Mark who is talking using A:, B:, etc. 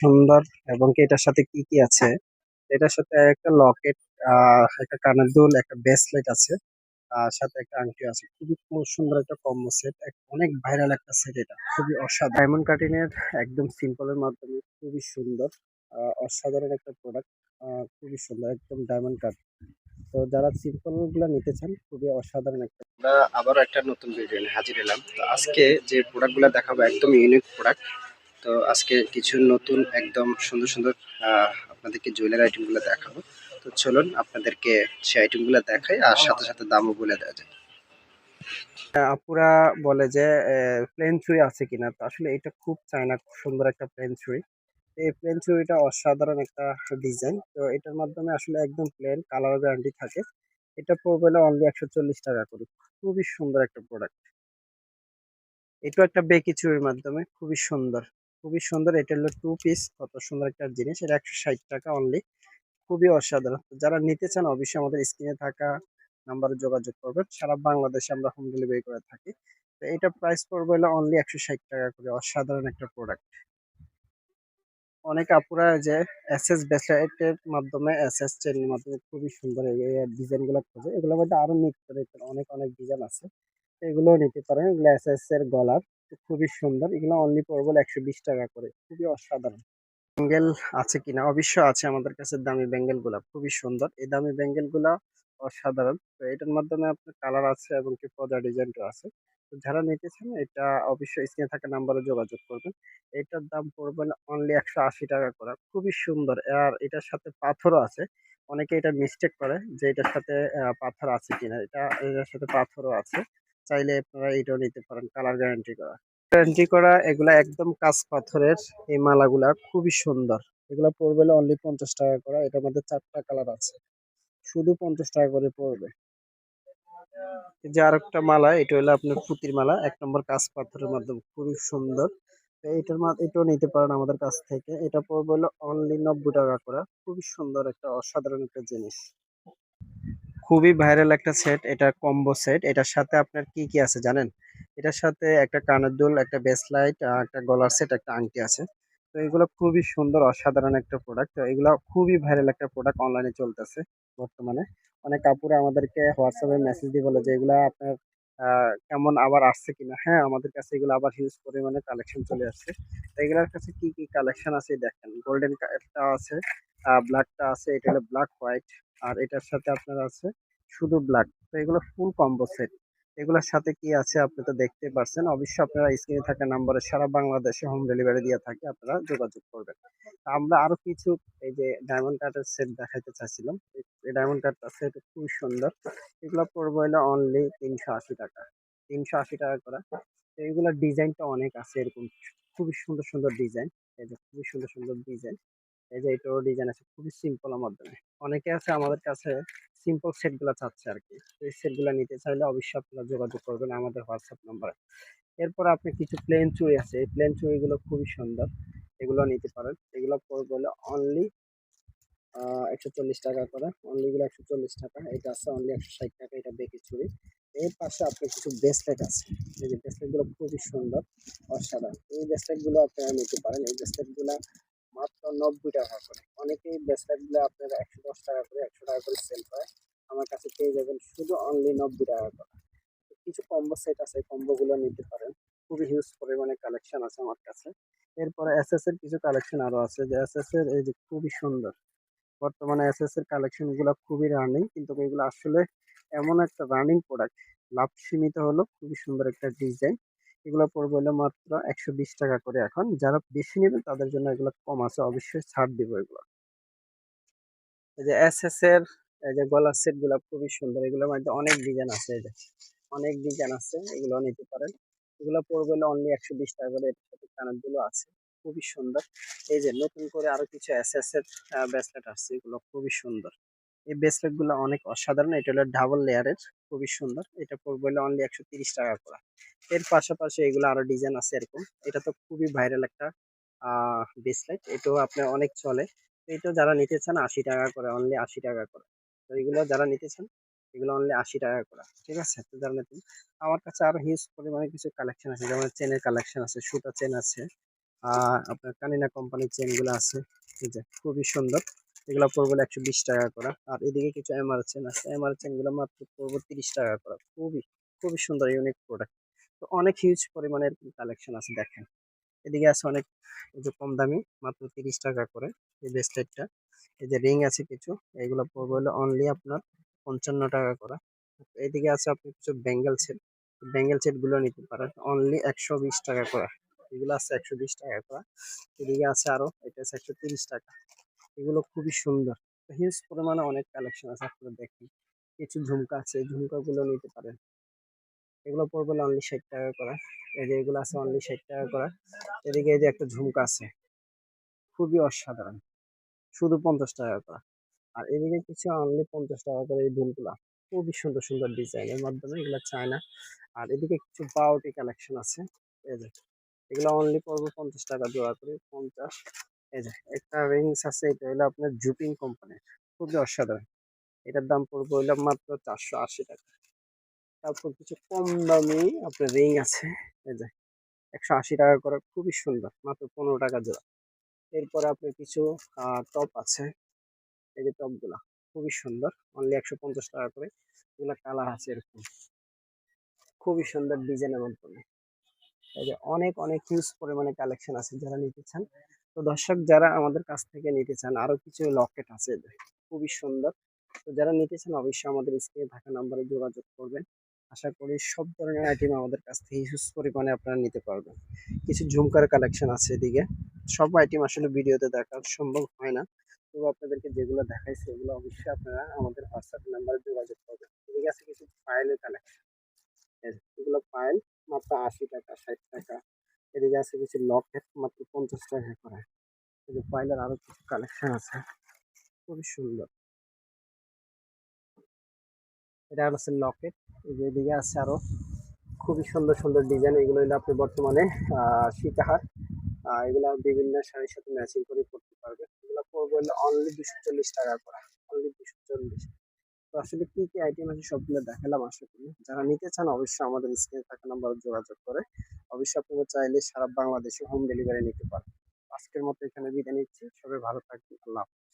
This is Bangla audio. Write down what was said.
A: সুন্দর। এবং কি এটার সাথে কি কি আছে? এটার সাথে একটা লকেট, একটা কানের দুল, একটা ব্রেসলেট আছে, সাথে একটা আংটি আছে। খুবই সুন্দর একটা কম্বো সেট, অনেক ভাইরাল একটা সেট। এটা খুবই অসাধারণ, ডায়মন্ড কাটিং এর একদম সিম্পলের মাধ্যমে খুবই সুন্দর, অসাধারণ একটা প্রোডাক্ট। খুবই সুন্দর, একদম ডায়মন্ড কাট। তো যারা সিম্পল গুলা নিতে চান, খুবই অসাধারণ একটা। আমরা আবারও একটা নতুন ভিডিও নিয়ে হাজির এলাম। তো আজকে যে প্রোডাক্ট গুলা দেখাবো একদম ইউনিক প্রোডাক্ট। তো আজকে কিছু নতুন একদম সুন্দর সুন্দর আপনাদেরকে জুয়েলারি আইটেম গুলো দেখাবো। তো চলুন আপনাদেরকে সেই আইটেম গুলো দেখাই, আর সাথে সাথে দামও বলে দেওয়া যায়। আপুরা বলে যে প্লেন চুড়ি আছে কিনা, তো আসলে এটা খুব চায়না, খুব সুন্দর একটা প্লেন চুড়ি। এই প্লেন চুড়িটা অসাধারণ একটা ডিজাইন। তো এটার মাধ্যমে আসলে একদম প্লেন, কালার গ্যারান্টি থাকে। এটা পড়বে হলো অনলি 140 টাকা করে। খুবই সুন্দর একটা প্রোডাক্ট। এটা একটা বেকি চুড়ির মাধ্যমে খুবই সুন্দর, খুবই সুন্দর। এটা হলো টু পিস, কত সুন্দর একটা জিনিস। এটা 160 টাকা অনলি, খুবই অসাধারণ। তো যারা নিতে চান অবশ্যই আমাদের স্ক্রিনে থাকা নাম্বারে যোগাযোগ করবেন। সারা বাংলাদেশে আমরা হোম ডেলিভারি করে থাকি। তো এটা প্রাইস পড়বে হলো অনলি 160 টাকা করে। অসাধারণ একটা প্রোডাক্ট। অনেক আপুরা যে এসএস ব্রেসলেটের মাধ্যমে, এসএস চেনের মাধ্যমে খুবই সুন্দর এই ডিজাইন গুলো খোঁজে। এগুলোর মধ্যে আরো নিত্য নতুন অনেক অনেক ডিজাইন আছে। তো এগুলোও নিতে পারেন। এগুলো এসএস এর গলার, তো খুবই সুন্দর। এগুলো অনলি পড়বে হলো 120 টাকা করে। খুবই অসাধারণ। ব্যাঙ্গেল আছে কিনা? অবশ্যই আছে আমাদের কাছে। দামি ব্যাঙ্গেল গুলা খুবই সুন্দর। এই দামি ব্যাঙ্গেল গুলা অসাধারণ। তো এটার মাধ্যমে আপনার কালার আছে এবং কি পর্দা ডিজাইনটা আছে। তো যারা নিতে চান এটা অবশ্যই স্ক্রিনে থাকা নাম্বারে যোগাযোগ করবেন। এটার দাম পড়বে অনলি 180 টাকা করে। খুবই সুন্দর। আর এটার সাথে পাথরও আছে। অনেকে এটা মিস্টেক করে যে এটার সাথে পাথর আছে কিনা। এটার সাথে পাথরও আছে। চাইলে আপনারা এটাও নিতে পারেন, কালার গ্যারান্টি করা। গ্যারান্টি করা এগুলা একদম কাঁচ পাথরের। এই মালাগুলা খুবই সুন্দর। এগুলা পড়বে হলো অনলি 50 টাকা করে। এটার মধ্যে 4টা কালার আছে, শুধু 50 টাকা করে পড়বে। এই যে আরেকটা মালা, এটা হলো আপনার পুতির মালা, 1 নম্বর কাঁচ পাথরের মাধ্যমে খুবই সুন্দর। তো এটাও নিতে পারেন আমাদের কাছ থেকে। এটা পড়বে হলো অনলি 90 টাকা করে। খুবই সুন্দর একটা অসাধারণ একটা জিনিস। খুবই ভাইরাল একটা সেট, এটা কম্বো সেট। এটার সাথে আপনার কি কি আছে জানেন? এটার সাথে একটা কানের দুল, একটা বেসলাইট, একটা গলার সেট, একটা আংটি আছে। তো এগুলো খুবই সুন্দর, অসাধারণ একটা প্রোডাক্ট। তো এগুলো খুবই ভাইরাল একটা প্রোডাক্ট, অনলাইনে চলতেছে বর্তমানে। অনেক কাপড়ে আমাদেরকে হোয়াটসঅ্যাপে মেসেজ দিয়ে বলে যে এগুলা আপনার কেমন, আবার আসছে কিনা। হ্যাঁ, আমাদের কাছে এগুলো আবার হিউজ পরিমাণে কালেকশন চলে আসছে। তো এগুলোর কাছে কি কি কালেকশন আছে দেখেন। গোল্ডেন একটা আছে, ব্ল্যাকটা আছে। এটা হলো ব্ল্যাক হোয়াইট। আর এটার সাথে আপনার আছে শুধু ব্ল্যাক। তো এগুলো ফুল কম্বো সেট। এগুলোর সাথে কি আছে আপনি তো দেখতে পারছেন। অবশ্যই আপনারা স্ক্রিনে থাকা নাম্বারে সারা বাংলাদেশে হোম ডেলিভারি দিয়ে থাকে, আপনারা যোগাযোগ করবেন। তা আমরা আরো কিছু এই যে ডায়মন্ড কাটের সেট দেখাইতে চাচ্ছিলাম। এই ডায়মন্ড কাটটা সেট খুবই সুন্দর। এগুলো পড়বে হলো অনলি 380 টাকা। 380 টাকা করে। তো এগুলোর ডিজাইনটা অনেক আছে এরকম, খুবই সুন্দর সুন্দর ডিজাইন। এই যে খুবই সুন্দর সুন্দর ডিজাইন। এই যে এটারও ডিজাইন আছে খুবই সিম্পল এর মাধ্যমে। অনেকে আছে আমাদের কাছে সিম্পল সেট গুলা চাচ্ছে আর কি। তো এই সেট গুলা নিতে চাইলে অবশ্যই আপনারা যোগাযোগ করবেন আমাদের হোয়াটসঅ্যাপ নাম্বারে। এরপর আপনি কিছু প্লেন চুড়ি আছে, এই প্লেন চুড়ি গুলো খুবই সুন্দর। এগুলো নিতে পারেন। এগুলো পড়বে হলো অনলি 140 টাকা করে। অনলি গুলো 140 টাকা। এটা আছে অনলি 160 টাকা। এটা বেকি চুড়ি। এর পাশে আপনার কিছু ব্রেসলেট আছে। এই যে ব্রেসলেট গুলো খুবই সুন্দর, অসাধারণ। এই ব্রেসলেট গুলো আপনারা নিতে পারেন। এই ব্রেসলেট গুলা মাত্র 90 টাকা করে। অনেকেই ব্রেসলেট গুলো আপনার 110 টাকা করে, 100 টাকা করে সেল করে। আমার কাছে পেয়ে যাবেন শুধু অনলি 90 টাকা করে। কিছু কম্বো সেট আছে, কম্বো গুলো নিতে পারেন। খুবই হিউজ পরিমাণে কালেকশন আছে আমার কাছে। এরপরে এসএস এর কিছু কালেকশন আরো আছে, যে এসএস এর এই যে খুবই সুন্দর। বর্তমানে এসএস এর কালেকশন গুলো খুবই রানিং, কিন্তু এগুলো আসলে এমন একটা রানিং প্রোডাক্ট, লাভ সীমিত হলো। খুবই সুন্দর একটা ডিজাইন। এগুলো পড়বে হলো মাত্র 120 টাকা করে। এখন যারা বেশি নেবে তাদের জন্য এগুলো কম আছে, অবশ্যই ছাড় দিব এগুলো। এই যে এসএস এর এই যে গলার সেট গুলা খুবই সুন্দর। এগুলোর মধ্যে অনেক ডিজাইন আছে। এই যে অনেক ডিজাইন আছে, এগুলো নিতে পারেন। এগুলো পড়বে হলো অনলি 120 টাকা করে। এটার সাথে কানের গুলো আছে, খুবই সুন্দর। এই যে নতুন করে আরো কিছু এসএস এর ব্রেসলেট আসছে, এগুলো খুবই সুন্দর। এই ব্রেসলেট গুলো অনেক অসাধারণ। এটা হলো ডাবল লেয়ারের, খুবই সুন্দর। এটা পড়বে হলো অনলি 130 টাকা করে। এর পাশাপাশি এগুলো আরো ডিজাইন আছে এরকম। এটা তো খুবই ভাইরাল একটা ব্রেসলেট, এটাও আপনার অনেক চলে। তো এটা যারা নিতে চান 80 টাকা করে, অনলি 80 টাকা করে। তো এগুলো যারা নিতে চান, এগুলো অনলি 80 টাকা করে। ঠিক আছে? তো যারা নিতে, আমার কাছে আরো হিউজ পরিমাণে কিছু কালেকশন আছে, যেমন চেনের কালেকশন আছে, সুতা চেন আছে। আপনার কানিনা কোম্পানির চেন গুলো আছে, এই যে খুবই সুন্দর। এগুলো পড়বে 120 টাকা করে। আর এদিকে কিছু এমআর চেন আছে, এমআর চেন গুলো মাত্র পড়বে 30 টাকা করে। খুবই খুবই সুন্দর ইউনিক প্রোডাক্ট। তো অনেক হিউজ পরিমাণের কালেকশন আছে দেখেন। এদিকে আছে অনেক, এই যে কম দামি মাত্র 30 টাকা করে এই ব্রেসলেটটা। এই যে রিং আছে কিছু, এগুলো পড়বে হলো অনলি আপনার 55 টাকা করে। এইদিকে আছে আপনার কিছু ব্যাঙ্গেল সেট, ব্যাঙ্গেল সেট গুলো নিতে পারেন অনলি 120 টাকা করে। এগুলো আছে 120 টাকা করে। এদিকে আছে আরো, এটা আছে 130 টাকা। এগুলো খুবই সুন্দর। হিউজ পরিমাণে অনেক কালেকশন আছে, আপনারা দেখেন। কিছু ঝুমকা আছে, এই ঝুমকা গুলো নিতে পারেন। এগুলো পড়বে অনলি 60 টাকা করে। এই যে এগুলো আছে অনলি 60 টাকা করে। এদিকে এই যে একটা ঝুমকা আছে, খুবই অসাধারণ, শুধু 50 টাকা করে। আর এদিকে কিছু অনলি 50 টাকা করে এই দুলগুলা, খুবই সুন্দর সুন্দর ডিজাইনের মাধ্যমে এগুলো চায়না। আর এদিকে কিছু বাউটি কালেকশন আছে, এই যে এগুলো অনলি পড়বে 50 টাকা জোড়া করে, 50। এই যে একটা রিংস আছে, এটা হলো আপনার জুপিং কোম্পানির, খুবই অসাধারণ। এটার দাম পড়বে হইলো মাত্র 480 টাকা। তারপর কিছু কম দামি আপনার রিং আছে, এই যে 180 টাকা করে, খুবই সুন্দর, মাত্র 15 টাকা জোড়া। এরপরে আপনার কিছু টপ আছে, এই যে টপ গুলা খুবই সুন্দর, অনলি 150 টাকা করে। এগুলা কালার আছে এরকম, খুবই সুন্দর ডিজাইনের মাধ্যমে। এই যে অনেক অনেক হিউজ পরিমাণে কালেকশন আছে যারা নিতে চান। তো দর্শক যারা আমাদের কাছ থেকে নিতে চান, আরো কিছু লকেট আছে এদের, খুবই সুন্দর। তো যারা নিতে চান অবশ্যই আমাদের স্ক্রিনে থাকা নাম্বারে যোগাযোগ করবেন। আশা করি সব ধরনের আইটেম আমাদের কাছ থেকে হিউজ পরিমাণে আপনারা নিতে পারবেন। কিছু ঝুমকার কালেকশন আছে এদিকে। সব আইটেম আসলে ভিডিওতে দেখা সম্ভব হয় না, তবু আপনাদেরকে যেগুলো দেখাইছি এগুলো অবশ্যই আপনারা আমাদের হোয়াটসঅ্যাপ নাম্বারে যোগাযোগ করবেন। এদিকে আছে কিছু ফাইলের কালেকশন, এগুলো পাইল মাত্র 80 টাকা, 60 টাকা। এদিকে আছে কিছু লকেট মাত্র 50 টাকা করে। এই যে পাইলের আরো কিছু কালেকশন আছে, খুবই সুন্দর। এটা হচ্ছে লকেট। এই যে এদিকে আছে আরো খুবই সুন্দর সুন্দর ডিজাইন। এগুলো হলো আপনি বর্তমানে সীতাহার, এগুলা বিভিন্ন শাড়ির সাথে ম্যাচিং করে পড়তে পারবে। এগুলো পড়বে হলো অনলি 240 টাকা করে, অনলি 240। তো আসলে কি কি আইটেম আছে সবগুলো দেখালাম। আশা করি যারা নিতে চান অবশ্যই আমাদের স্ক্রিনে থাকা নাম্বারে যোগাযোগ করে অবশ্যই আপনারা চাইলে সারা বাংলাদেশে হোম ডেলিভারি নিতে পারেন। আজকের মতো এখানে বিদায় নিচ্ছি, সবাই ভালো থাকবেন, আল্লাহ হাফেজ।